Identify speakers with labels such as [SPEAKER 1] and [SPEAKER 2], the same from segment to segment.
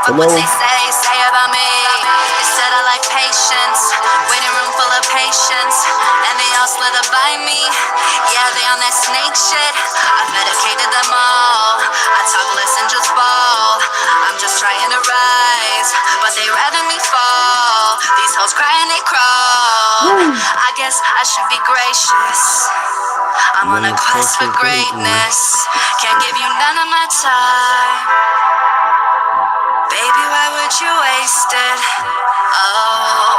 [SPEAKER 1] Fuck what they say about me. They said I like patience, waiting room full of patience, and they all slid up by me. Yeah, they on that snake shit. I medicated them all. I talk less and just ball. I'm just trying to rise, but they rather me fall. These hoes cry and they crawl. I guess I should be gracious. I'm on a quest for greatness. Can't give you none of my time. Baby, why would you waste it? Oh,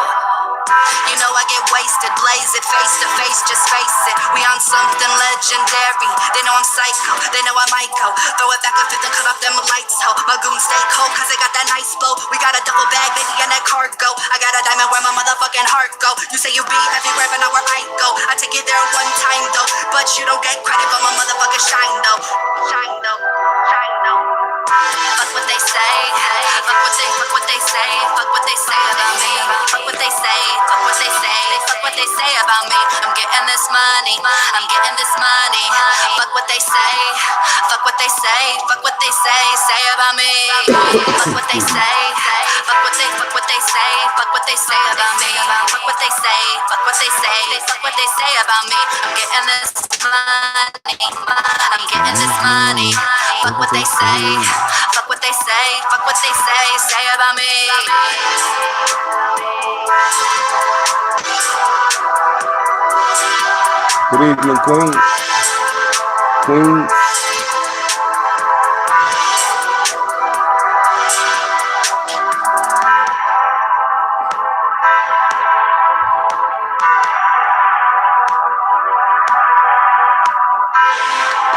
[SPEAKER 1] you know I get wasted, blaze it face to face, just face it. We on something legendary. They know I'm psycho, they know I might go. Throw it back a fifth and cut off them lights, ho. My goons stay cold, cause they got that nice flow. We got a double bag, baby, and that cargo. I got a diamond where my motherfucking heart go. You say you be everywhere, but not where I go. I take you there one time, though. But you don't get credit for my motherfucking shine, though. Shine, though. Shine, though. Fuck what they say, fuck what they say, fuck what they say about me. Fuck what they say, fuck what they say, fuck what they say about me. I'm getting this money, I'm getting this money. Fuck what they say, fuck what they say, fuck what they say about me. Fuck what they say, fuck what they say, fuck what they say about me. Fuck what they say, fuck what they say, fuck what they say about me. I'm getting this money, I'm getting this money. Fuck what they say, fuck what they say, fuck what they say about me.
[SPEAKER 2] Good evening, Queen. Queen.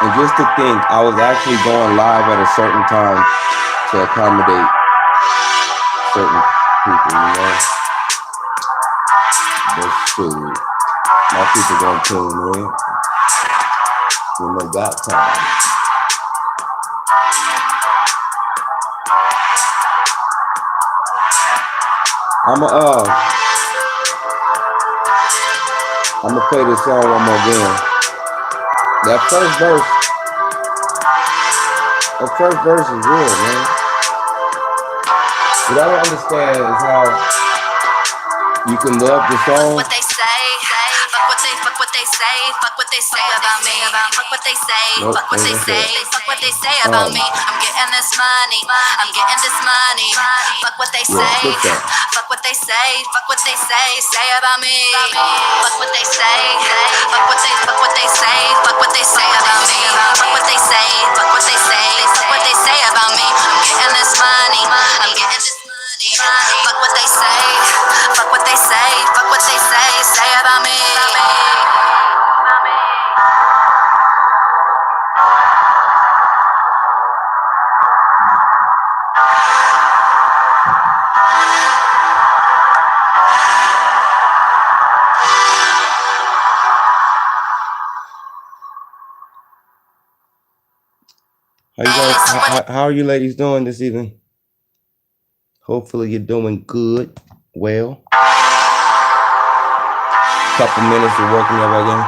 [SPEAKER 2] And just to think, I was actually going live at a certain time to accommodate certain people, you know. But shoot, my people gonna tune in when they got time. I'ma play this song one more again. That first verse is real, man. What I don't understand is how you can love the song.
[SPEAKER 1] Fuck what they say, fuck what they say, fuck what they say about me. Fuck what they say, fuck what they say, fuck what they say about me. I'm getting this money, I'm getting this money. Fuck what they say, fuck what they say, fuck what they say about me. Fuck what they say, fuck what they say, fuck what they say about me. Fuck what they say, fuck what they say, fuck what they say about me. I'm getting this money, I'm getting this money. Fuck what they say, fuck what they say, fuck what they say about me.
[SPEAKER 2] How are you ladies doing this evening? Hopefully you're doing good, well. Couple minutes of working up again.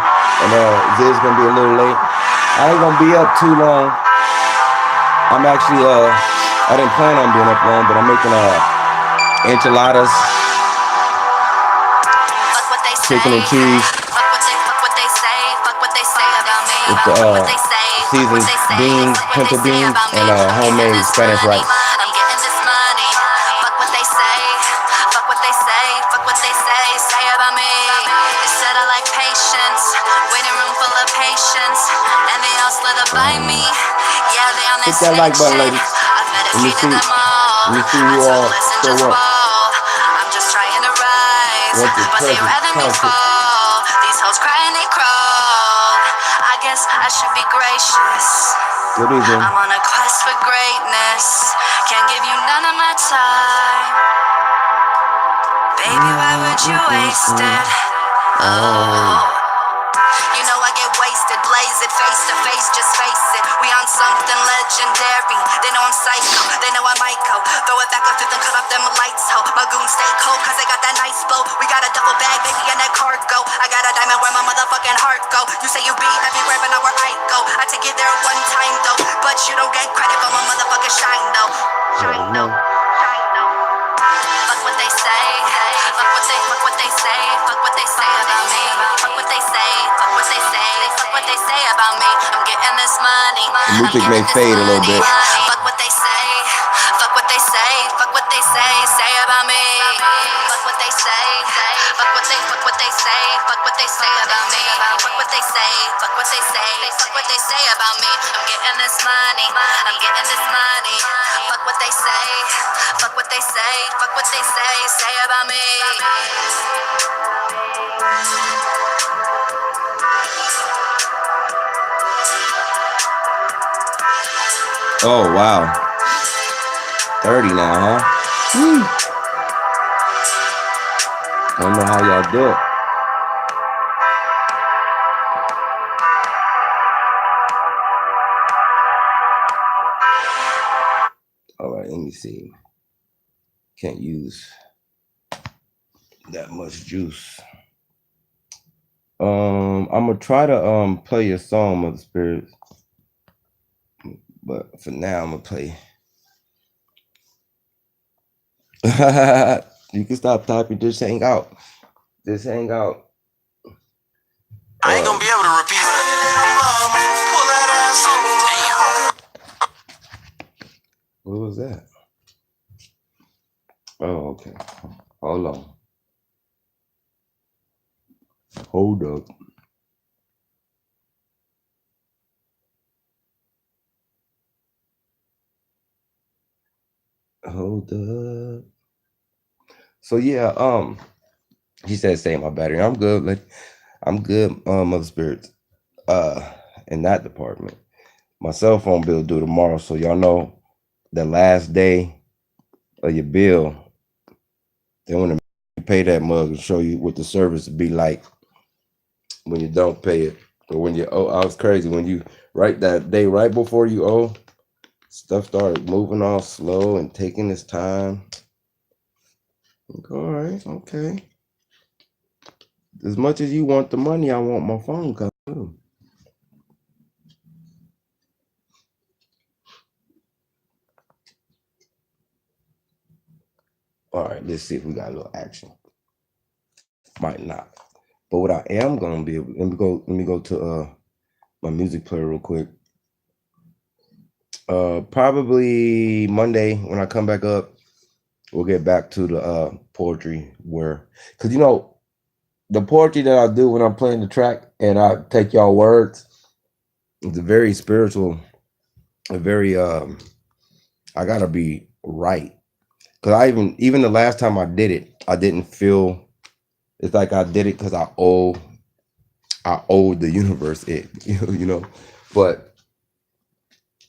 [SPEAKER 2] And Zid's gonna be a little late. I ain't gonna be up too long. I'm actually I didn't plan on being up long, but I'm making enchiladas, chicken and cheese with the seasoned beans, pinto beans, and homemade Spanish rice.
[SPEAKER 1] I'm getting this money. Fuck what they say. Fuck what they say. Fuck what they say about me. They said I like patience, waiting room full of patience, and they all slid up by me. Yeah, they on that
[SPEAKER 2] hit that like button, ladies.
[SPEAKER 1] Let me see
[SPEAKER 2] you all show up.
[SPEAKER 1] I'm just trying to rise, but they rather me fall. These hoes cry and they crawl. I guess I should be gracious.
[SPEAKER 2] Good evening.
[SPEAKER 1] I'm on a quest for greatness. Can't give you none of my time. Baby, why would you waste it? Oh. You know I get wasted, blaze it face to face, just face it. We on something legendary. They know I'm psycho, they know I might go. Throw it back a fifth and cut off them lights, ho. My goons stay cold, cause they got that nice flow. We got a duffel bag, baby, and that cargo. I got a diamond where my motherfucking heart go. You say you be everywhere, but not where I go. I take you there one time, though. But you don't get credit for my motherfucking shine, though. Shine, though. Shine, though. Fuck what they say. Fuck what they say. Fuck what they say about me. Fuck what they say. Fuck what they say. Fuck what they say about me. I'm getting this money.
[SPEAKER 2] Music may fade a little bit.
[SPEAKER 1] Fuck what they say. Fuck what they say. Fuck what they say about me. Fuck what they say. Fuck what they say. Fuck what they say about me. Fuck what they say. Fuck what they say. Fuck what they say about me. I'm getting this money. I'm getting this money. Fuck what they say. Fuck what they say. Fuck what they say about me.
[SPEAKER 2] Oh wow. 30 now, huh? Woo. I don't know how y'all do it. All right, let me see. Can't use that much juice. I'm gonna try to play your song, Mother Spirits. But for now, I'm gonna play. You can stop typing. Just hang out. Just hang out.
[SPEAKER 3] I ain't gonna be able to repeat that. Pull that ass over.
[SPEAKER 2] What was that? Oh, okay. Hold on. Hold up. Hold up. So yeah, he said save my battery. I'm good, like I'm good, Mother Spirits. In that department. My cell phone bill due tomorrow, so y'all know the last day of your bill, they want to pay that mug and show you what the service would be like when you don't pay it. Or when you owe. I was crazy when you right that day right before you owe, stuff started moving all slow and taking its time. All right, okay. As much as you want the money, I want my phone call too. All right, let's see if we got a little action. Might not. But what I am gonna be able, let me go to my music player real quick. Probably Monday when I come back up, we'll get back to the poetry where, because you know, the poetry that I do when I'm playing the track and I take y'all words, it's a very spiritual, a very I gotta be right. Cause I even the last time I did it, I didn't feel it's like I did it because I owed the universe it, you know, but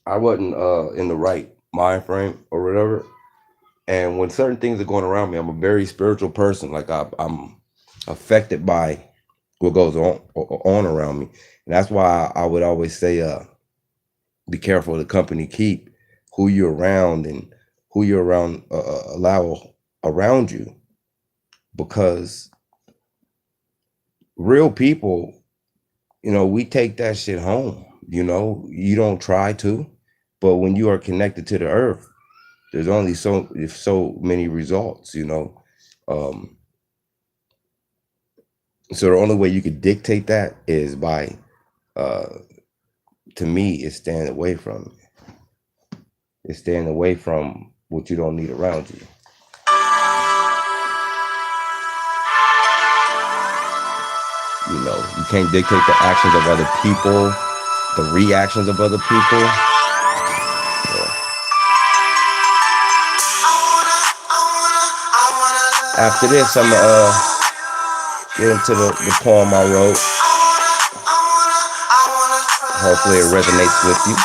[SPEAKER 2] I wasn't in the right mind frame or whatever. And when certain things are going around me, I'm a very spiritual person. Like I'm affected by what goes on around me. And that's why I would always say, be careful of the company keep, who you're around and who you're around, allow around you, because real people, you know, we take that shit home. You know, you don't try to, but when you are connected to the earth, there's only so many results, you know. So the only way you could dictate that is by, to me, is staying away from it. It's staying away from what you don't need around you. You know, you can't dictate the actions of other people, the reactions of other people. Yeah. After this, I'm gonna get into the poem I wrote. Hopefully it resonates with you.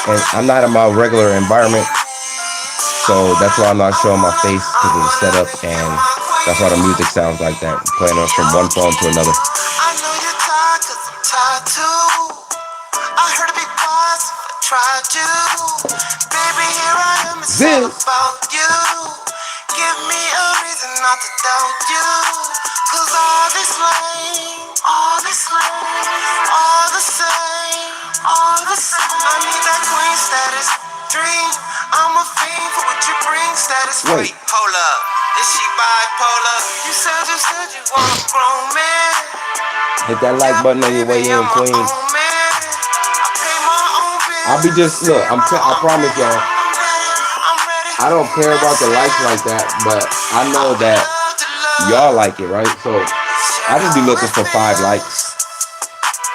[SPEAKER 2] and I'm not in my regular environment, so that's why I'm not showing my face because of the setup, and that's why the music sounds like that, playing us from one phone to another.
[SPEAKER 3] I know you're tired, cause I'm tired too. I heard a big boss, I tried you. Baby, here I am, it's all
[SPEAKER 2] This
[SPEAKER 3] about you. Give me a reason not to doubt you. Cause all this lame, all this lame, all the same, all the same. I need that queen status, dream. I'm a fiend for what you bring, status.
[SPEAKER 2] wait,
[SPEAKER 3] Hold up, is she bipolar? You said you want a grown man.
[SPEAKER 2] hit that like button on your way
[SPEAKER 3] Baby,
[SPEAKER 2] in,
[SPEAKER 3] I'm my
[SPEAKER 2] Queen.
[SPEAKER 3] own man. I pay my own bills.
[SPEAKER 2] I'll be just look. I promise y'all.
[SPEAKER 3] I'm ready.
[SPEAKER 2] I don't care about the likes like that, but I know that y'all like it, right? So I just be looking for 5 likes,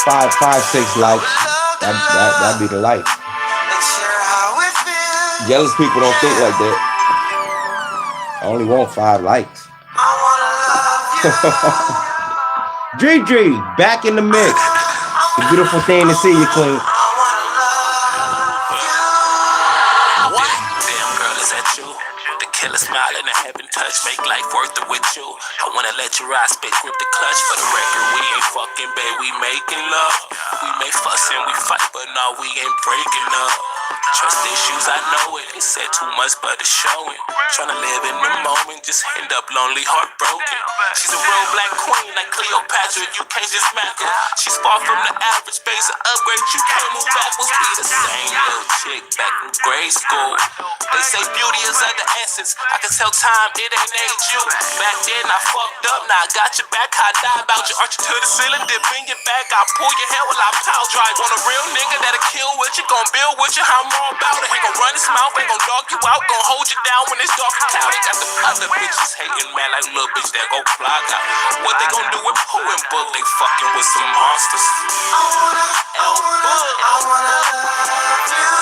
[SPEAKER 2] 5, 6 likes. That'd be the like.
[SPEAKER 3] And share how it feels.
[SPEAKER 2] Jealous people don't think like that. I only want 5 likes.
[SPEAKER 3] I wanna love you.
[SPEAKER 2] Gigi, back in the mix. It's a beautiful thing to see you, Queen.
[SPEAKER 3] I wanna love you.
[SPEAKER 4] What? Damn girl, is that you? The killer smile and the heaven touch make life worth it with you. I wanna let you ride, spit, grip the clutch. For the record, we ain't fucking, babe, we making love. We may fuss and we fight, but no, we ain't breaking up. Trust issues, I know it. They said too much, but it's showing. Tryna live in the moment, just end up lonely, heartbroken. She's a real black queen like Cleopatra, you can't just smack her. She's far from the average, base of upgrade, you can't move backwards. Be the same little chick back in grade school. They say beauty is of the essence. I can tell time, it ain't age you. Back then I fucked up, now I got your back. I die about you, arch you to the ceiling, dip in your back. I pull your hair while I power drive. Want a real nigga that'll kill with you, gon' build with you. How I'm all about it. Ain't gon' run his mouth, ain't gon' dog you out, gon' hold you down when it's dark and cloudy. Got the other bitches hating, man, like little bitch that go fly out. What they gon' do with Pooh and Book? They fucking with some monsters.
[SPEAKER 3] I wanna love you.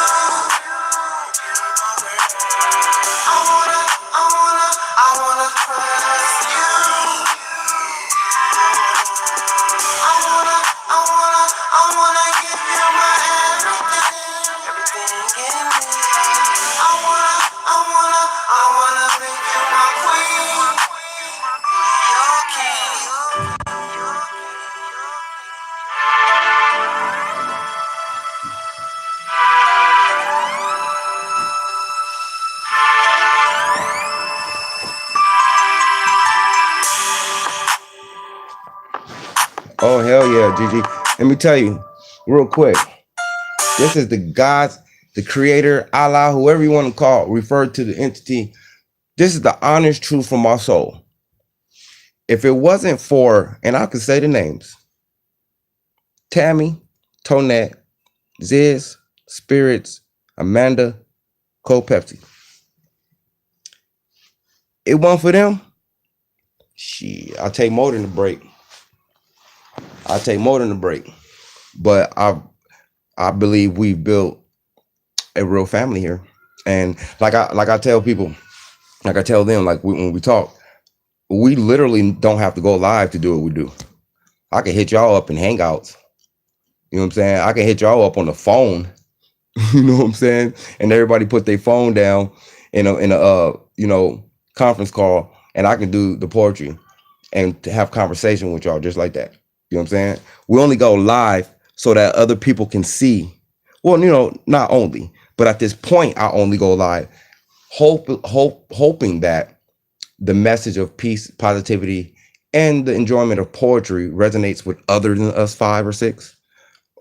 [SPEAKER 3] I wanna trust you. I wanna give you my everything in me. I wanna make you my queen, your king.
[SPEAKER 2] Oh hell yeah, Gigi. Let me tell you, real quick. This is the God, the creator, Allah, whoever you want to call, refer to the entity. This is the honest truth from my soul. If it wasn't for, and I could say the names, Tammy, Tonette, Ziz, Spirits, Amanda, Cole Pepsi. It wasn't for them. Shit, I'll take more than a break. But I believe we built a real family here. And like I tell people, like I tell them, like when we talk, we literally don't have to go live to do what we do. I can hit y'all up in Hangouts. You know what I'm saying? I can hit y'all up on the phone. You know what I'm saying? And everybody put their phone down in a conference call, and I can do the poetry and to have conversation with y'all just like that. You know what I'm saying? We only go live so that other people can see. Well, not only, but at this point, I only go live, hoping that the message of peace, positivity, and the enjoyment of poetry resonates with other than us 5 or 6,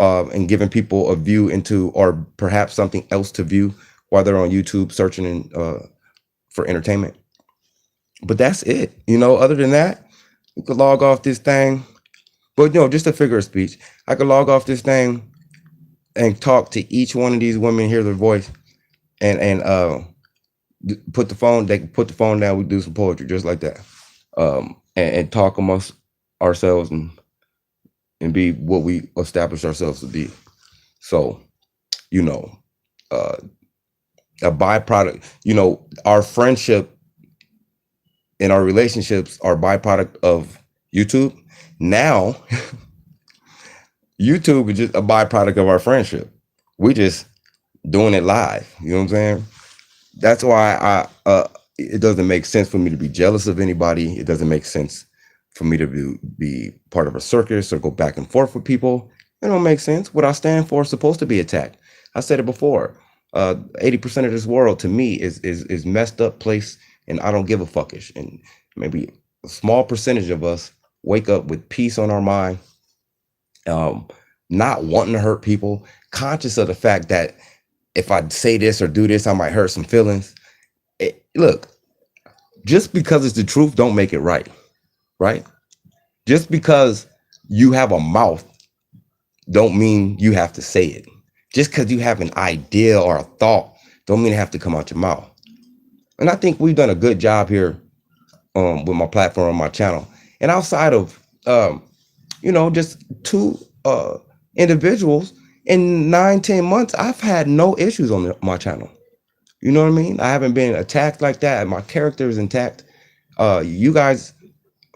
[SPEAKER 2] and giving people a view into, or perhaps something else to view while they're on YouTube searching for entertainment. But that's it. Other than that, you could log off this thing. But just a figure of speech. I could log off this thing and talk to each one of these women, hear their voice, and put the phone. They can put the phone down. We do some poetry just like that, and talk amongst ourselves and be what we establish ourselves to be. So, a byproduct. Our friendship and our relationships are byproduct of YouTube. Now, YouTube is just a byproduct of our friendship. We just doing it live. You know what I'm saying? That's why it doesn't make sense for me to be jealous of anybody. It doesn't make sense for me to be part of a circus or go back and forth with people. It don't make sense. What I stand for is supposed to be attacked. I said it before. 80% of this world to me is messed up place, and I don't give a fuckish. And maybe a small percentage of us wake up with peace on our mind, not wanting to hurt people, conscious of the fact that if I say this or do this, I might hurt some feelings. Look, just because it's the truth, don't make it right. Right? Just because you have a mouth, don't mean you have to say it. Just because you have an idea or a thought, don't mean it have to come out your mouth. And I think we've done a good job here with my platform on my channel. And outside of just two individuals in 9-10 months, I've had no issues on my channel. You know what I mean? I haven't been attacked like that. My character is intact. You guys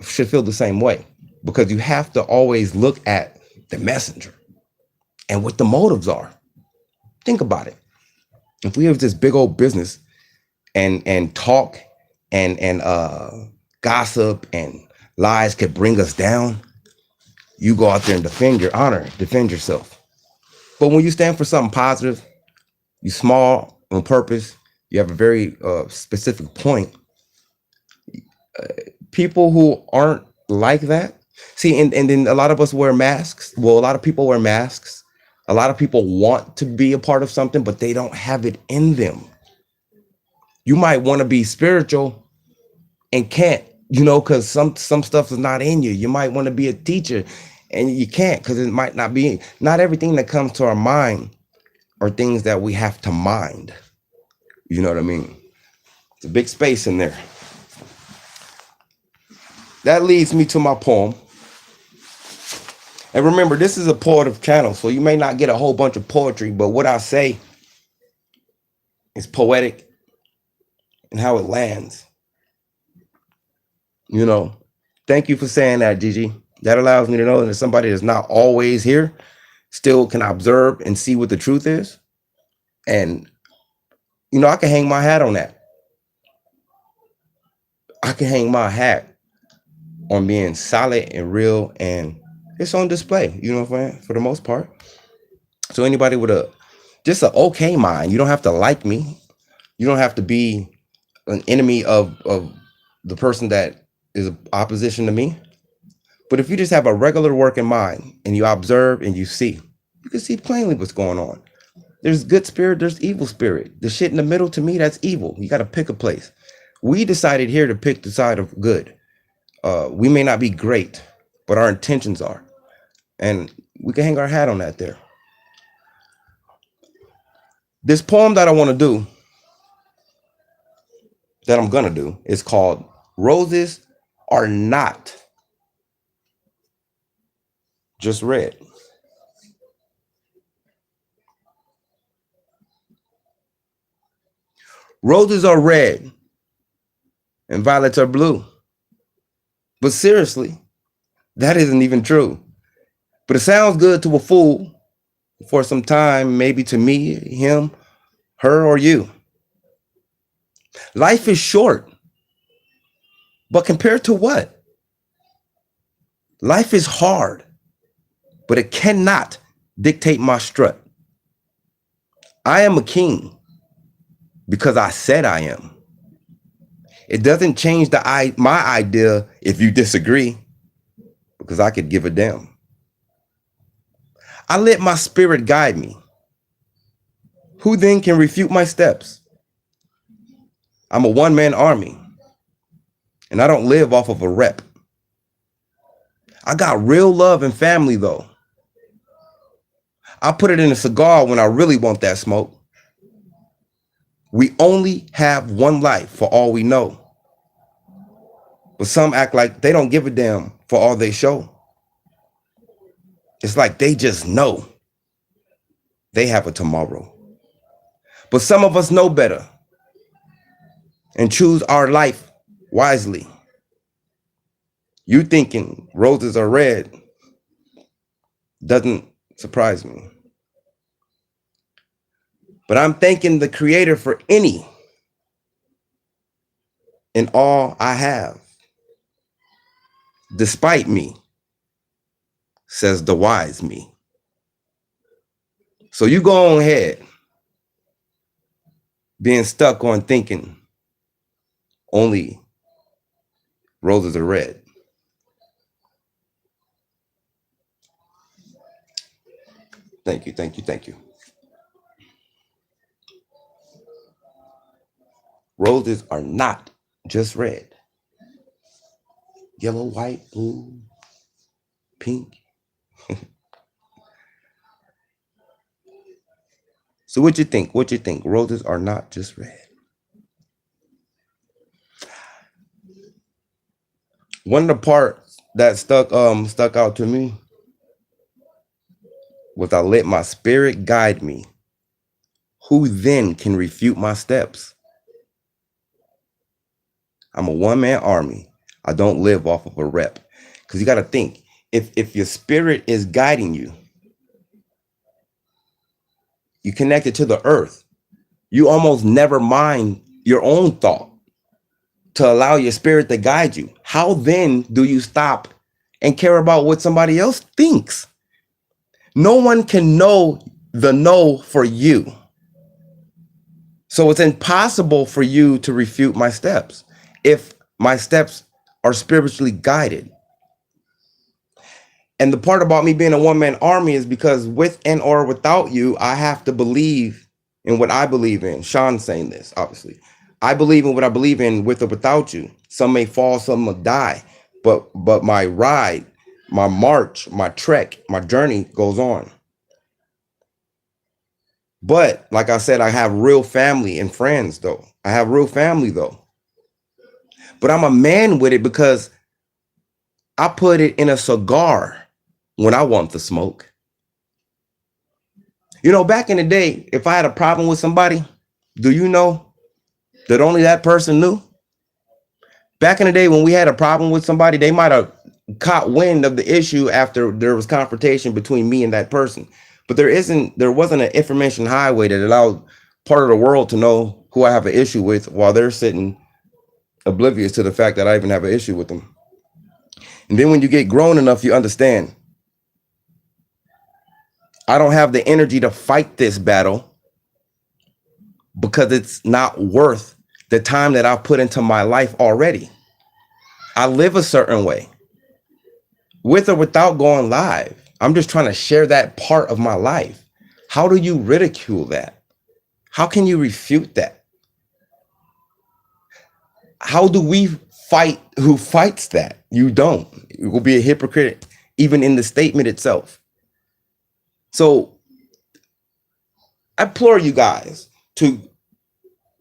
[SPEAKER 2] should feel the same way, because you have to always look at the messenger and what the motives are. Think about it. If we have this big old business and talk and gossip and lies could bring us down, you go out there and defend your honor, defend yourself. But when you stand for something positive, you small on purpose, you have a very specific point. People who aren't like that, see, and then a lot of us wear masks. Well, a lot of people wear masks. A lot of people want to be a part of something, but they don't have it in them. You might want to be spiritual and can't, because some stuff is not in you. You might want to be a teacher and you can't, because it might not be. Not everything that comes to our mind are things that we have to mind. You know what I mean? It's a big space in there. That leads me to my poem. And remember, this is a poetic channel, so you may not get a whole bunch of poetry, but what I say is poetic and how it lands. Thank you for saying that, Gigi. That allows me to know that somebody that's not always here still can observe and see what the truth is. And, I can hang my hat on that. I can hang my hat on being solid and real, and it's on display, for the most part. So anybody with just an okay mind, you don't have to like me. You don't have to be an enemy of the person that is opposition to me. But if you just have a regular working mind and you observe and you see, you can see plainly what's going on. There's good spirit, there's evil spirit. The shit in the middle, to me, that's evil. You got to pick a place. We decided here to pick the side of good. We may not be great, but our intentions are. And we can hang our hat on that there. This poem that I want to do, that I'm going to do, is called Roses Are Not Just Red. Roses are red and violets are blue. But seriously, that isn't even true. But it sounds good to a fool for some time, maybe to me, him, her, or you. Life is short, but compared to what? Life is hard, but it cannot dictate my strut. I am a king because I said I am. It doesn't change my idea if you disagree, because I could give a damn. I let my spirit guide me. Who then can refute my steps? I'm a one-man army, and I don't live off of a rep. I got real love and family, though. I put it in a cigar when I really want that smoke. We only have one life for all we know. But some act like they don't give a damn for all they show. It's like they just know they have a tomorrow. But some of us know better and choose our life wisely. You thinking roses are red doesn't surprise me. But I'm thanking the Creator for any and all I have. Despite me, says the wise me. So you go on ahead being stuck on thinking only roses are red. Thank you, thank you, thank you. Roses are not just red. Yellow, white, blue, pink. So what you think? What you think? Roses are not just red. One of the parts that stuck out to me was I let my spirit guide me. Who then can refute my steps? I'm a one-man army. I don't live off of a rep. Because you got to think, if your spirit is guiding you, you connected to the earth, you almost never mind your own thought to allow your spirit to guide you. How then do you stop and care about what somebody else thinks? No one can know the no for you. So it's impossible for you to refute my steps if my steps are spiritually guided. And the part about me being a one-man army is because with and or without you, I have to believe in what I believe in. Sean's saying this, obviously. I believe in what I believe in with or without you. Some may fall, some will die. But my ride, my march, my trek, my journey goes on. But like I said, I have real family and friends, though. I have real family, though. But I'm a man with it because I put it in a cigar when I want the smoke. You know, back in the day, if I had a problem with somebody, do you know that only that person knew? Back in the day when we had a problem with somebody, they might have caught wind of the issue after there was confrontation between me and that person. But there wasn't an information highway that allowed part of the world to know who I have an issue with while they're sitting oblivious to the fact that I even have an issue with them. And then when you get grown enough, you understand. I don't have the energy to fight this battle because it's not worth the time that I've put into my life already. I live a certain way, with or without going live. I'm just trying to share that part of my life. How do you ridicule that? How can you refute that? How do we fight who fights that? You don't. It will be a hypocrite even in the statement itself. So I implore you guys to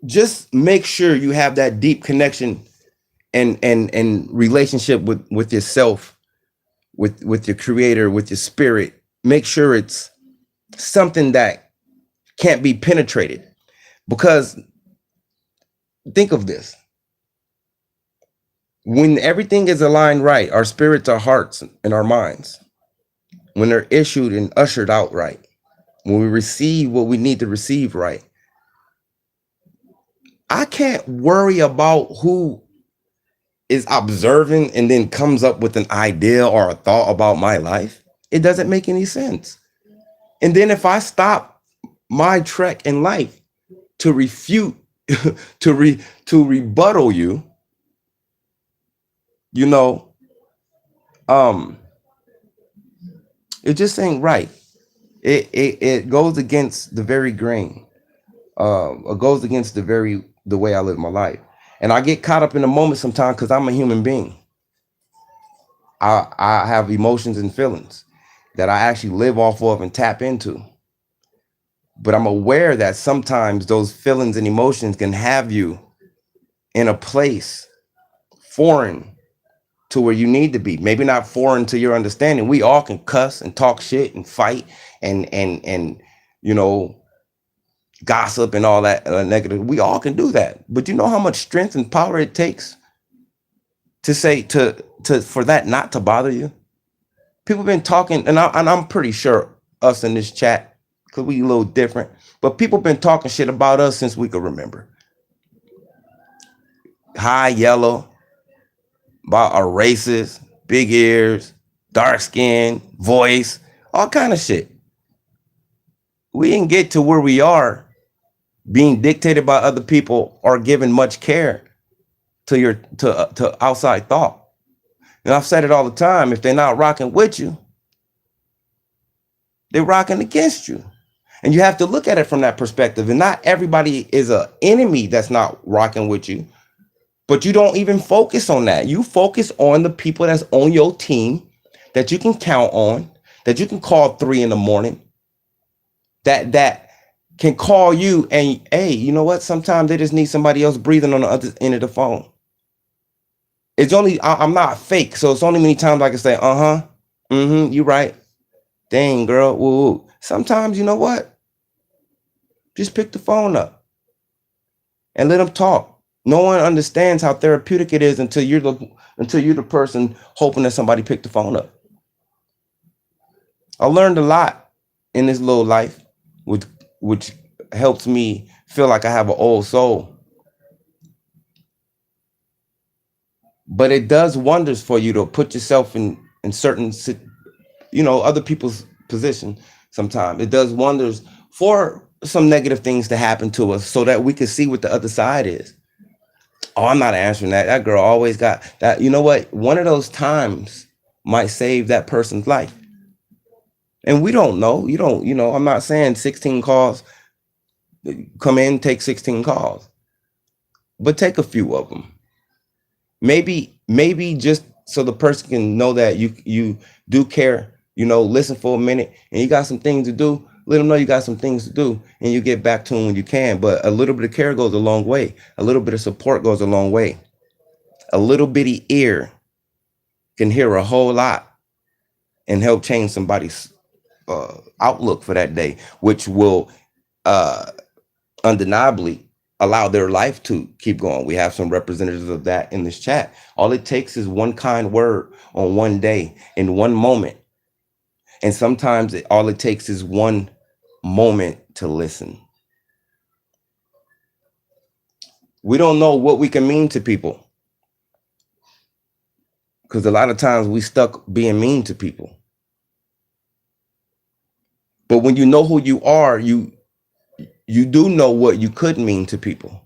[SPEAKER 2] just make sure you have that deep connection and relationship with yourself, with your creator, with your spirit. Make sure it's something that can't be penetrated. Because think of this. When everything is aligned right, our spirits, our hearts, and our minds, when they're issued and ushered out right, when we receive what we need to receive right, I can't worry about who is observing and then comes up with an idea or a thought about my life. It doesn't make any sense. And then if I stop my trek in life to refute, to rebuttal you, you know, it just ain't right. It goes against the very grain. It goes against the way I live my life. And I get caught up in the moment sometimes because I'm a human being. I have emotions and feelings that I actually live off of and tap into. But I'm aware that sometimes those feelings and emotions can have you in a place foreign to where you need to be. Maybe not foreign to your understanding. We all can cuss and talk shit and fight and you know, gossip and all that negative. We all can do that. But you know how much strength and power it takes to say for that not to bother you? People been talking, and I'm pretty sure us in this chat, because we a little different, But people been talking shit about us since we could remember. High yellow, about our races, big ears, dark skin, voice, all kind of shit. We didn't get to where we are being dictated by other people or giving much care to outside thought. And I've said it all the time. If they're not rocking with you, they're rocking against you. And you have to look at it from that perspective. And not everybody is an enemy that's not rocking with you. But you don't even focus on that. You focus on the people that's on your team that you can count on, that you can call 3 a.m, that can call you and, hey, you know what? Sometimes they just need somebody else breathing on the other end of the phone. It's only, I'm not fake. So it's only many times I can say, you right. Dang, girl. Woo. Sometimes, you know what? Just pick the phone up and let them talk. No one understands how therapeutic it is until you're the person hoping that somebody pick the phone up. I learned a lot in this little life, which helps me feel like I have an old soul. But it does wonders for you to put yourself in certain, other people's position. Sometimes it does wonders for some negative things to happen to us so that we can see what the other side is. Oh, I'm not answering that. That girl always got that. You know what? One of those times might save that person's life. And we don't know. I'm not saying 16 calls, come in, take 16 calls, but take a few of them. Maybe just so the person can know that you do care, listen for a minute, and you got some things to do. Let them know you got some things to do, and you get back to them when you can. But a little bit of care goes a long way. A little bit of support goes a long way. A little bitty ear can hear a whole lot and help change somebody's outlook for that day, which will undeniably allow their life to keep going. We have some representatives of that in this chat. All it takes is one kind word on one day in one moment. And sometimes all it takes is one moment to listen. We don't know what we can mean to people, because a lot of times we stuck being mean to people. But when you know who you are, you do know what you could mean to people.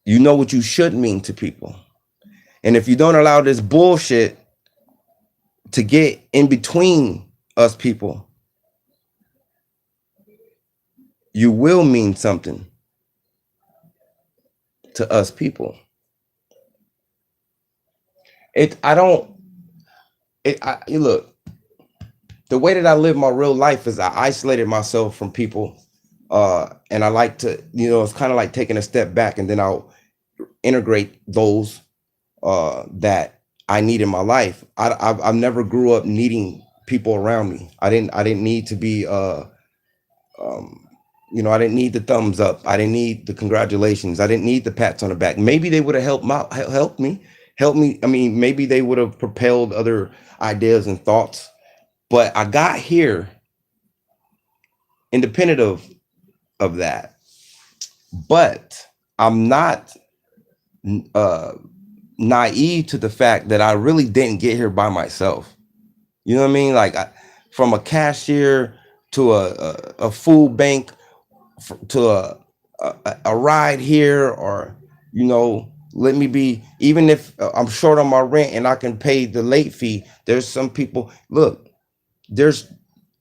[SPEAKER 2] You know what you should mean to people. And if you don't allow this bullshit to get in between us people, you will mean something to us people. Look, the way that I live my real life is I isolated myself from people. And I like to, it's kind of like taking a step back, and then I'll integrate those that I need in my life. I've never grew up needing people around me. I didn't need to be, I didn't need the thumbs up. I didn't need the congratulations. I didn't need the pats on the back. Maybe they would have helped me. I mean, maybe they would have propelled other ideas and thoughts. But I got here independent of that. But I'm not naive to the fact that I really didn't get here by myself. You know what I mean? Like from a cashier to a food bank to a ride here, or let me be, even if I'm short on my rent and I can pay the late fee. There's some people, look, there's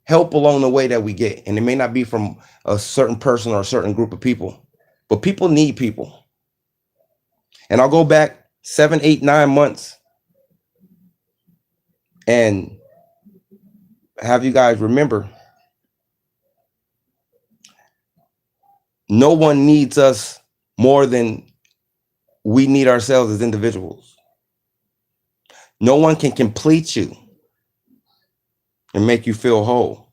[SPEAKER 2] help along the way that we get, and it may not be from a certain person or a certain group of people, but people need people. And I'll go back 7, 8, 9 months and have you guys remember, no one needs us more than we need ourselves as individuals. No one can complete you and make you feel whole.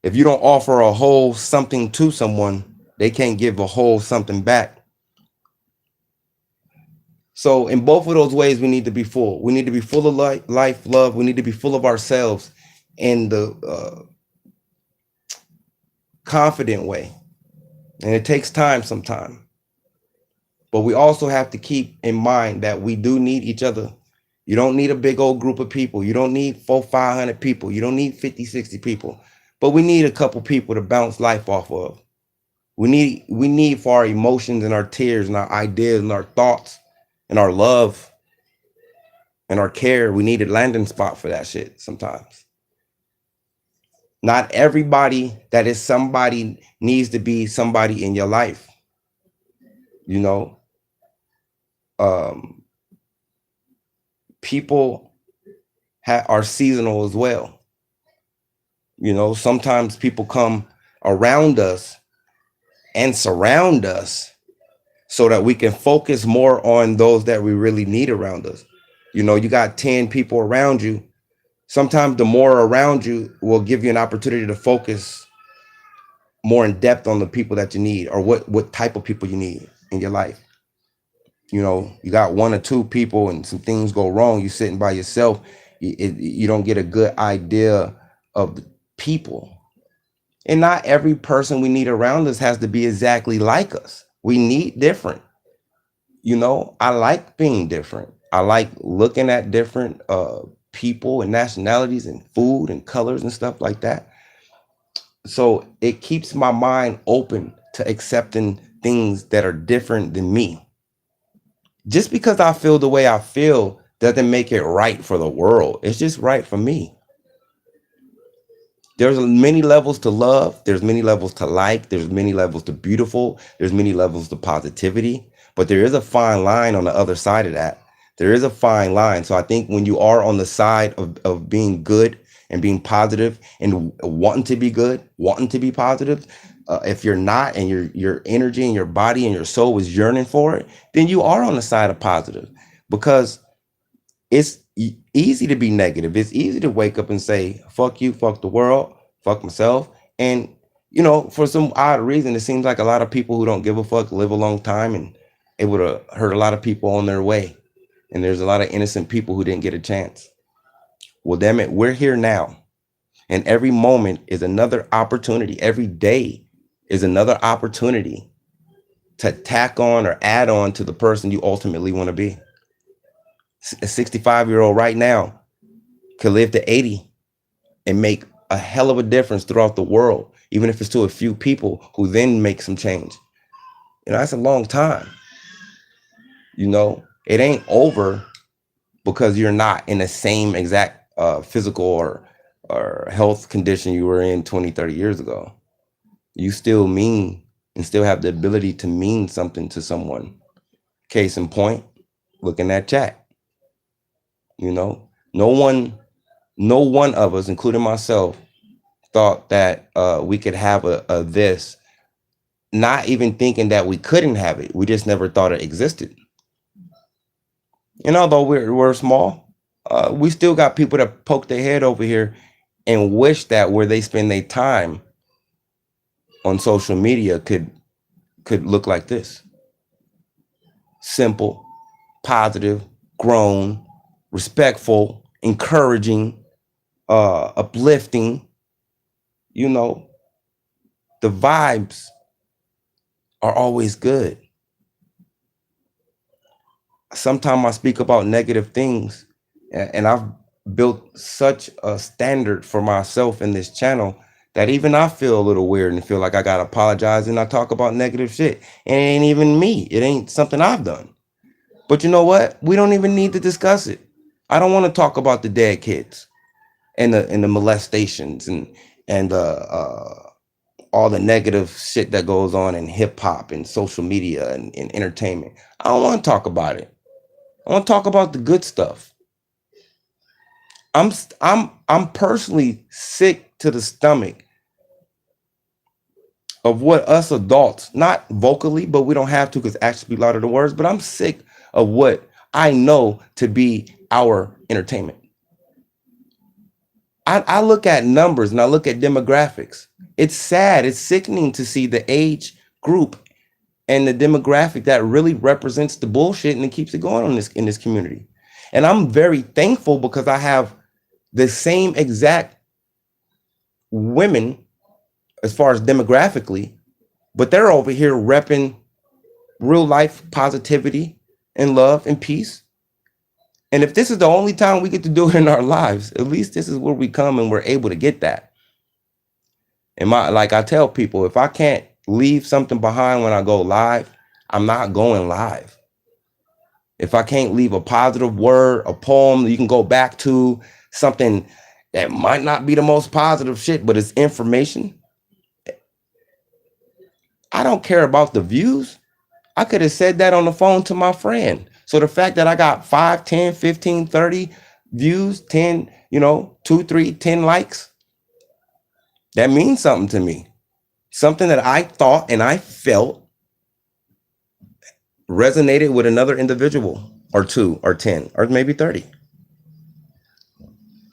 [SPEAKER 2] If you don't offer a whole something to someone, they can't give a whole something back. So in both of those ways, we need to be full. We need to be full of life, love. We need to be full of ourselves and the confident way. And it takes time sometimes. But we also have to keep in mind that we do need each other. You don't need a big old group of people. You don't need 400-500 people. You don't need 50-60 people. But we need a couple people to bounce life off of. We need for our emotions and our tears and our ideas and our thoughts and our love and our care. We need a landing spot for that shit sometimes. Not everybody that is somebody needs to be somebody in your life. You know, people are seasonal as well. You know, sometimes people come around us and surround us so that we can focus more on those that we really need around us. You know, you got 10 people around you. Sometimes the more around you will give you an opportunity to focus more in depth on the people that you need, or what type of people you need in your life. You know, you got 1 or 2 people and some things go wrong. You're sitting by yourself. You don't get a good idea of the people. And not every person we need around us has to be exactly like us. We need different. You know, I like being different. I like looking at different people and nationalities and food and colors and stuff like that. So it keeps my mind open to accepting things that are different than me. Just because I feel the way I feel doesn't make it right for the world. It's just right for me. There's many levels to love. There's many levels to like. There's many levels to beautiful. There's many levels to positivity. But there is a fine line on the other side of that. There is a fine line. So I think when you are on the side of being good and being positive and wanting to be good, wanting to be positive, if you're not, and your energy and your body and your soul is yearning for it, then you are on the side of positive, because it's easy to be negative. It's easy to wake up and say, fuck you, fuck the world, fuck myself. And, you know, for some odd reason, it seems like a lot of people who don't give a fuck live a long time and able to hurt a lot of people on their way. And there's a lot of innocent people who didn't get a chance. Well, damn it, we're here now. And every moment is another opportunity. Every day is another opportunity to tack on or add on to the person you ultimately want to be. A 65-year-old right now could live to 80 and make a hell of a difference throughout the world, even if it's to a few people who then make some change. You know, that's a long time. You know, it ain't over because you're not in the same exact physical or health condition you were in 20, 30 years ago. You still mean and still have the ability to mean something to someone. Case in point, look in that chat. You know, no one of us, including myself, thought that we could have a this, not even thinking that we couldn't have it. We just never thought it existed. And although we're small, we still got people that poke their head over here and wish that where they spend their time on social media could look like this. Simple, positive, grown, respectful, encouraging, uplifting. You know, the vibes are always good. Sometimes I speak about negative things, and I've built such a standard for myself in this channel that even I feel a little weird and feel like I gotta apologize, and I talk about negative shit. And it ain't even me. It ain't something I've done. But you know what? We don't even need to discuss it. I don't want to talk about the dead kids and the molestations and all the negative shit that goes on in hip hop and social media and entertainment. I don't want to talk about it. I want to talk about the good stuff. I'm personally sick to the stomach of what us adults, not vocally, but we don't have to because actually speak louder the words, but I'm sick of what I know to be our entertainment. I look at numbers and I look at demographics. It's sad. It's sickening to see the age group and the demographic that really represents the bullshit and it keeps it going on in this community. And I'm very thankful because I have the same exact women as far as demographically, but they're over here repping real life positivity and love and peace. And if this is the only time we get to do it in our lives, at least this is where we come and we're able to get that. And like I tell people, if I can't leave something behind when I go live, I'm not going live. If I can't leave a positive word, a poem that you can go back to, something that might not be the most positive shit, but it's information, I don't care about the views. I could have said that on the phone to my friend. So the fact that I got 5, 10, 15, 30 views, 10, 2, 3, 10 likes, that means something to me. Something that I thought and I felt resonated with another individual, or 2 or 10 or maybe 30.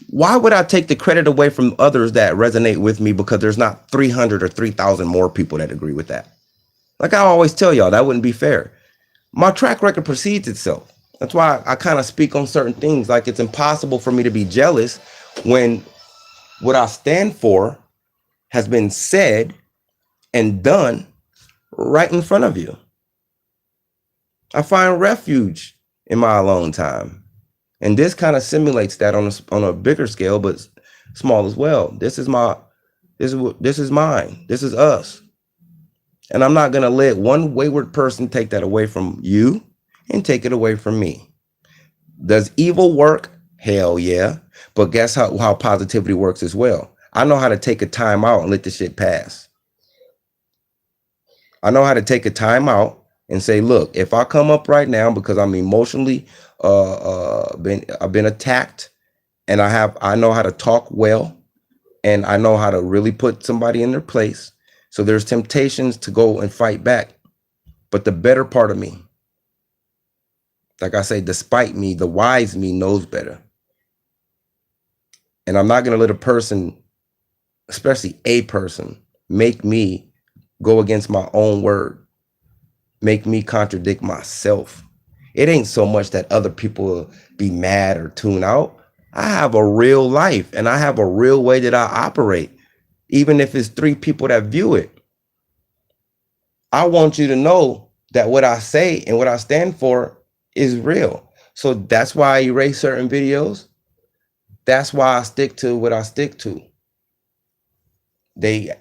[SPEAKER 2] Why would I take the credit away from others that resonate with me because there's not 300 or 3,000 more people that agree with that? Like I always tell y'all, that wouldn't be fair. My track record precedes itself. That's why I kind of speak on certain things. Like it's impossible for me to be jealous when what I stand for has been said and done right in front of you. I find refuge in my alone time. And this kind of simulates that on a bigger scale, but small as well. This is mine. This is us. And I'm not going to let one wayward person take that away from you and take it away from me. Does evil work? Hell yeah. But guess how positivity works as well. I know how to take a time out and let the shit pass. I know how to take a time out and say, look, if I come up right now because I'm emotionally I've been attacked, and I know how to talk well, and I know how to really put somebody in their place. So there's temptations to go and fight back. But the better part of me, like I say, despite me, the wise me knows better. And I'm not going to let a person, especially a person, make me go against my own word, make me contradict myself. It ain't so much that other people will be mad or tune out. I have a real life and I have a real way that I operate. Even if it's 3 people that view it, I want you to know that what I say and what I stand for is real. So that's why I erase certain videos. That's why I stick to what I stick to. They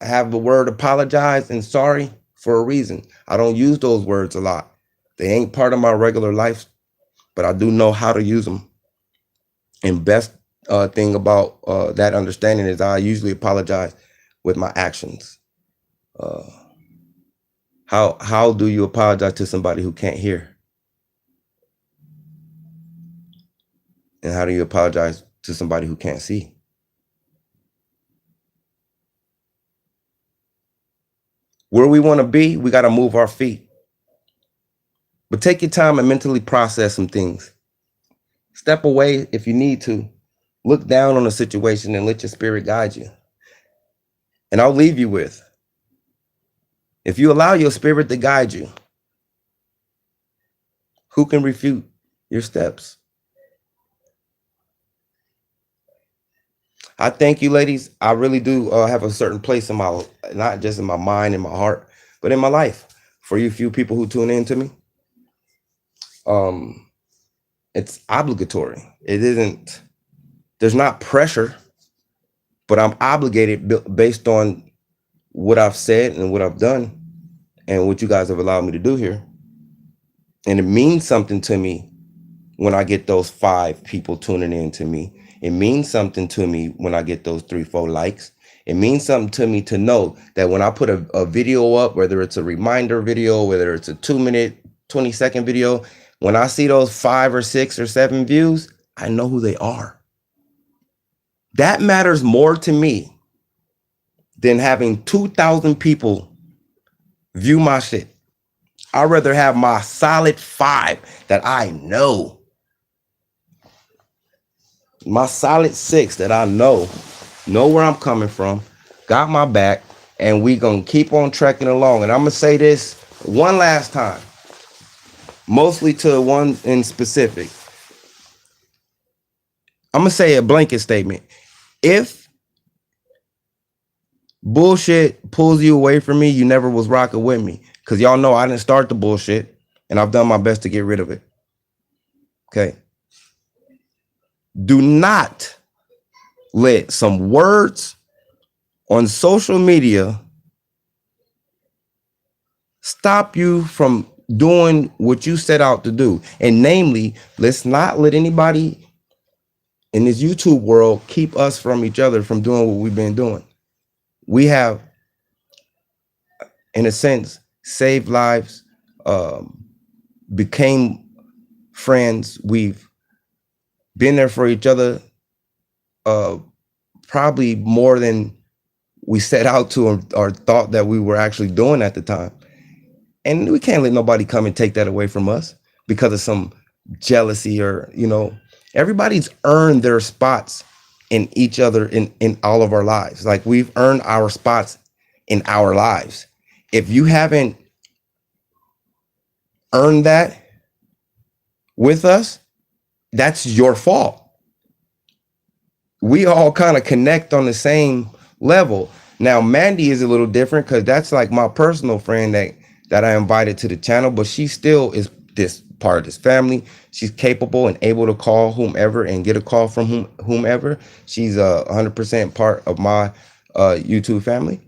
[SPEAKER 2] have the word apologize and sorry for a reason. I don't use those words a lot. They ain't part of my regular life, but I do know how to use them. And best thing about that understanding is I usually apologize with my actions. How do you apologize to somebody who can't hear? And how do you apologize to somebody who can't see? Where we want to be, we got to move our feet. But take your time and mentally process some things. Step away if you need to. Look down on the situation and let your spirit guide you. And I'll leave you with, if you allow your spirit to guide you, who can refute your steps? I thank you, ladies. I really do have a certain place in my, not just in my mind and my heart, but in my life. For you few people who tune in to me, it's obligatory. It isn't, there's not pressure, but I'm obligated based on what I've said and what I've done and what you guys have allowed me to do here. And it means something to me when I get those 5 people tuning in to me. It means something to me when I get those 3, 4 likes. It means something to me to know that when I put a video up, whether it's a reminder video, whether it's a 2-minute, 20-second video, when I see those 5 or 6 or 7 views, I know who they are. That matters more to me than having 2,000 people view my shit. I'd rather have my solid 5 that I know. My solid 6 that I know where I'm coming from, got my back, and we gonna keep on trekking along. And I'm gonna say this one last time, mostly to one in specific. I'm gonna say a blanket statement. If bullshit pulls you away from me, you never was rocking with me. Because y'all know I didn't start the bullshit, and I've done my best to get rid of it. Okay. Do not let some words on social media stop you from doing what you set out to do. And namely, let's not let anybody in this YouTube world keep us from each other from doing what we've been doing. We have, in a sense, saved lives, became friends. We've been there for each other, probably more than we set out to or thought that we were actually doing at the time. And we can't let nobody come and take that away from us because of some jealousy or, everybody's earned their spots in each other in all of our lives. Like, we've earned our spots in our lives. If you haven't earned that with us, that's your fault. We all kind of connect on the same level. Now, Mandy is a little different because that's like my personal friend that I invited to the channel, but she still is this part of this family. She's capable and able to call whomever and get a call from whomever. She's 100% part of my YouTube family.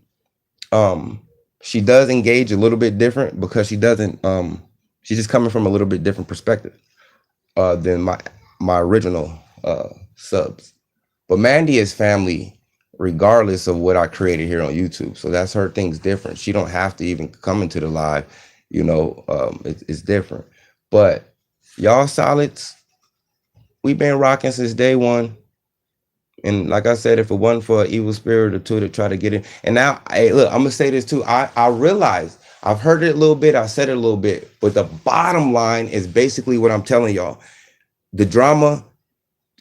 [SPEAKER 2] She does engage a little bit different because she doesn't. She's just coming from a little bit different perspective than my original subs. But Mandy is family regardless of what I created here on YouTube. So that's her thing's different. She don't have to even come into the live, it's different. But y'all solids, we've been rocking since day one. And like I said, if it wasn't for an evil spirit or two to try to get in. And now, hey, look, I'm gonna say this too. I realize I've heard it a little bit, I said it a little bit, but the bottom line is basically what I'm telling y'all. The drama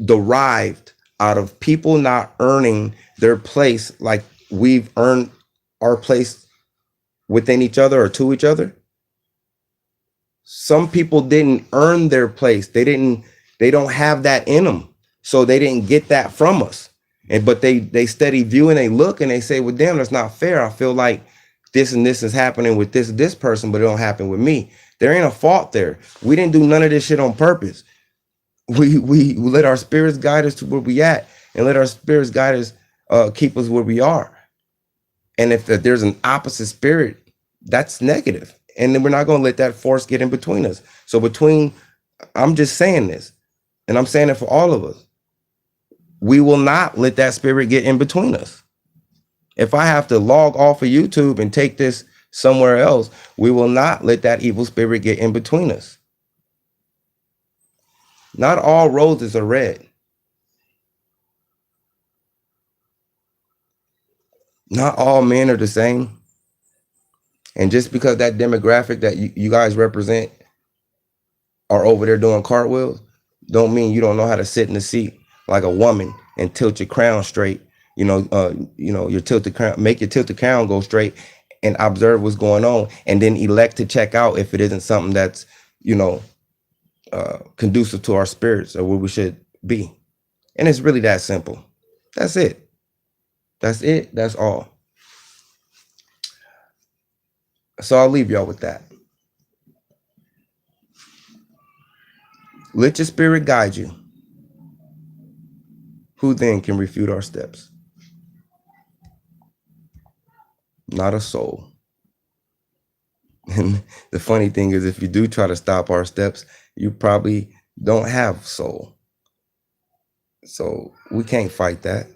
[SPEAKER 2] derived out of people not earning their place like we've earned our place within each other or to each other. Some people didn't earn their place. They don't have that in them. So they didn't get that from us. But they steady view and they look and they say, well, damn, that's not fair. I feel like this and this is happening with this person, but it don't happen with me. There ain't a fault there. We didn't do none of this shit on purpose. We let our spirits guide us to where we at and let our spirits guide us, keep us where we are. And if there's an opposite spirit, that's negative. And then we're not going to let that force get in between us. So I'm just saying this, and I'm saying it for all of us. We will not let that spirit get in between us. If I have to log off of YouTube and take this somewhere else, we will not let that evil spirit get in between us. Not all roses are red. Not all men are the same. And just because that demographic that you guys represent are over there doing cartwheels, don't mean you don't know how to sit in the seat like a woman and tilt your crown straight. Your tilted crown, make your tilted crown go straight and observe what's going on, and then elect to check out if it isn't something that's, conducive to our spirits or where we should be. And it's really that simple. That's it. That's it. That's all. So I'll leave y'all with that. Let your spirit guide you. Who then can refute our steps? Not a soul. And the funny thing is, if you do try to stop our steps, you probably don't have soul. So we can't fight that.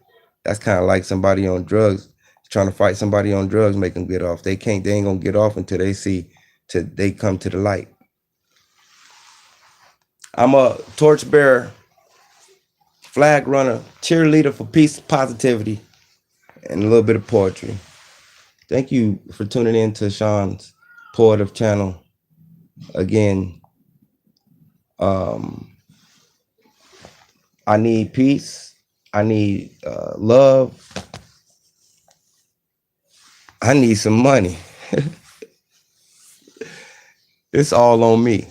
[SPEAKER 2] That's kind of like somebody on drugs trying to fight somebody on drugs, make them get off. They ain't gonna get off until they come to the light. I'm a torchbearer, flag runner, cheerleader for peace, positivity, and a little bit of poetry. Thank you for tuning in to Sean's Poetive channel. Again, I need peace. I need love. I need some money. It's all on me.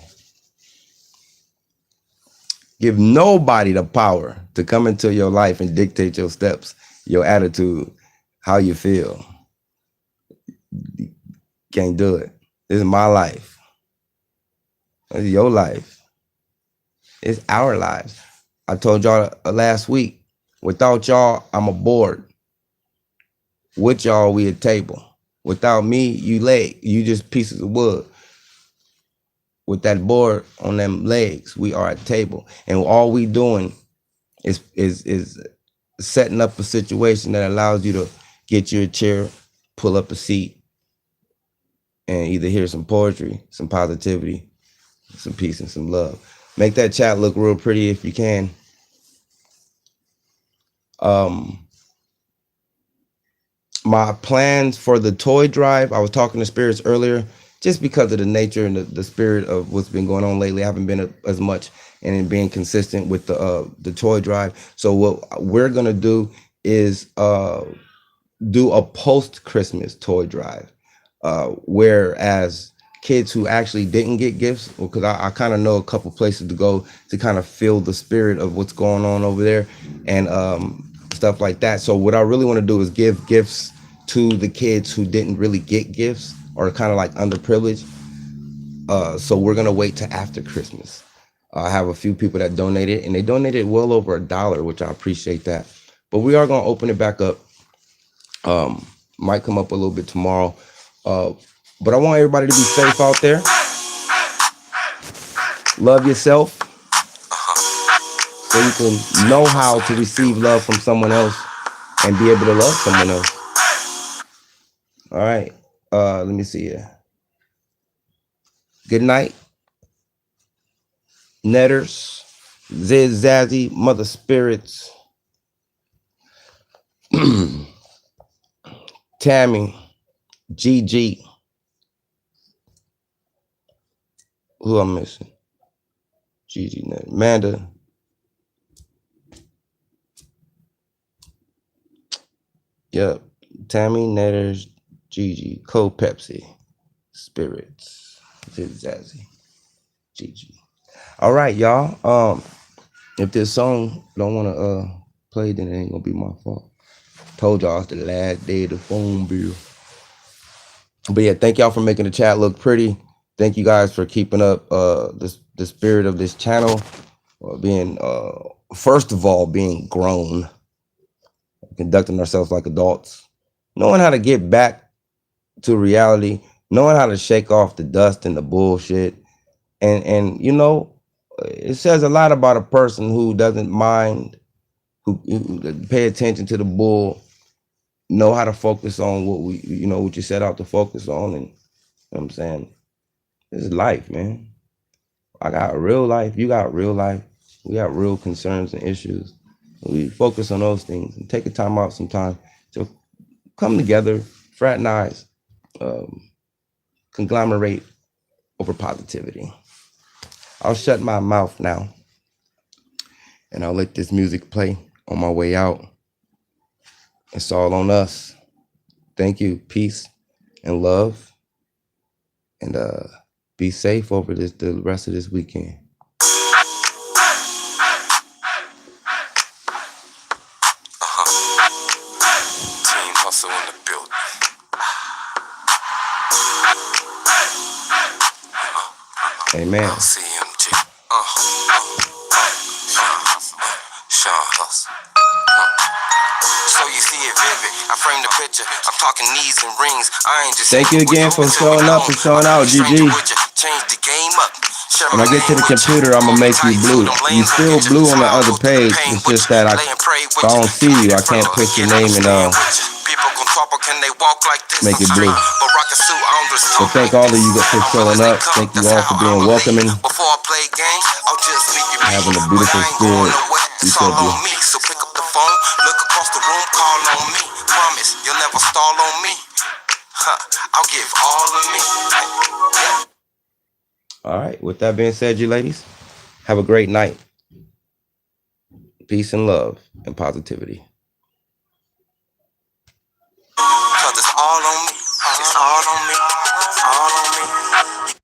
[SPEAKER 2] Give nobody the power to come into your life and dictate your steps, your attitude, how you feel. Can't do it. This is my life. This is your life. It's our lives. I told y'all last week, without y'all, I'm a board. With y'all, we a table. Without me, you just pieces of wood. With that board on them legs, we are a table. And all we doing is setting up a situation that allows you to get you a chair, pull up a seat, and either hear some poetry, some positivity, some peace, and some love. Make that chat look real pretty if you can. My plans for the toy drive, I was talking to spirits earlier, just because of the nature and the spirit of what's been going on lately. I haven't been as much and in being consistent with the toy drive. So what we're gonna do is do a post-Christmas toy drive, whereas kids who actually didn't get gifts, because I kind of know a couple places to go to kind of feel the spirit of what's going on over there and stuff like that. So what I really want to do is give gifts to the kids who didn't really get gifts or kind of like underprivileged. So we're gonna wait till after Christmas. I have a few people that donated, and they donated well over $1, which I appreciate that. But we are gonna open it back up. Might come up a little bit tomorrow. But I want everybody to be safe out there. Love yourself, so you can know how to receive love from someone else and be able to love someone else. All right. Let me see here. Good night. Netters, Ziz Zazzy, Mother Spirits, Tammy, GG. Who I'm missing? GG, Amanda. Yep. Tammy, Netters, GG, Cold Pepsi, Spirits, Ziz Zazzy, GG. All right, y'all. If this song don't want to play, then it ain't gonna be my fault. Told y'all it's the last day of the phone bill. But yeah, thank y'all for making the chat look pretty. Thank you guys for keeping up the spirit of this channel, being first of all being grown, conducting ourselves like adults, knowing how to get back to reality, knowing how to shake off the dust and the bullshit, and you know. It says a lot about a person who doesn't mind, who pay attention to the bull, know how to focus on what you set out to focus on. And you know what I'm saying, this is life, man. I got a real life. You got real life. We got real concerns and issues. We focus on those things and take a time out sometime to come together, fraternize, conglomerate over positivity. I'll shut my mouth now, and I'll let this music play on my way out. It's all on us. Thank you. Peace and love. And be safe over the rest of this weekend.
[SPEAKER 3] Team hustle in the building.
[SPEAKER 2] Amen.
[SPEAKER 3] CMG. Sean Hustle. So you see it vivid. I frame the picture. I'm talking knees and rings. I ain't just.
[SPEAKER 2] Thank you again for showing up and showing out, GG.
[SPEAKER 3] Change the game up.
[SPEAKER 2] When I get to the computer, I'm gonna make you blue. You still blue on the other page. It's just that if I don't see you, I can't put your name in make it blue. So thank all of you for showing up. Thank you all for being welcoming. Having a beautiful spirit. We love you.
[SPEAKER 3] So pick up the phone, look across the room, call on me. Promise you'll never stall on me. I'll give all of me.
[SPEAKER 2] All right. With that being said, you ladies, have a great night. Peace and love and positivity.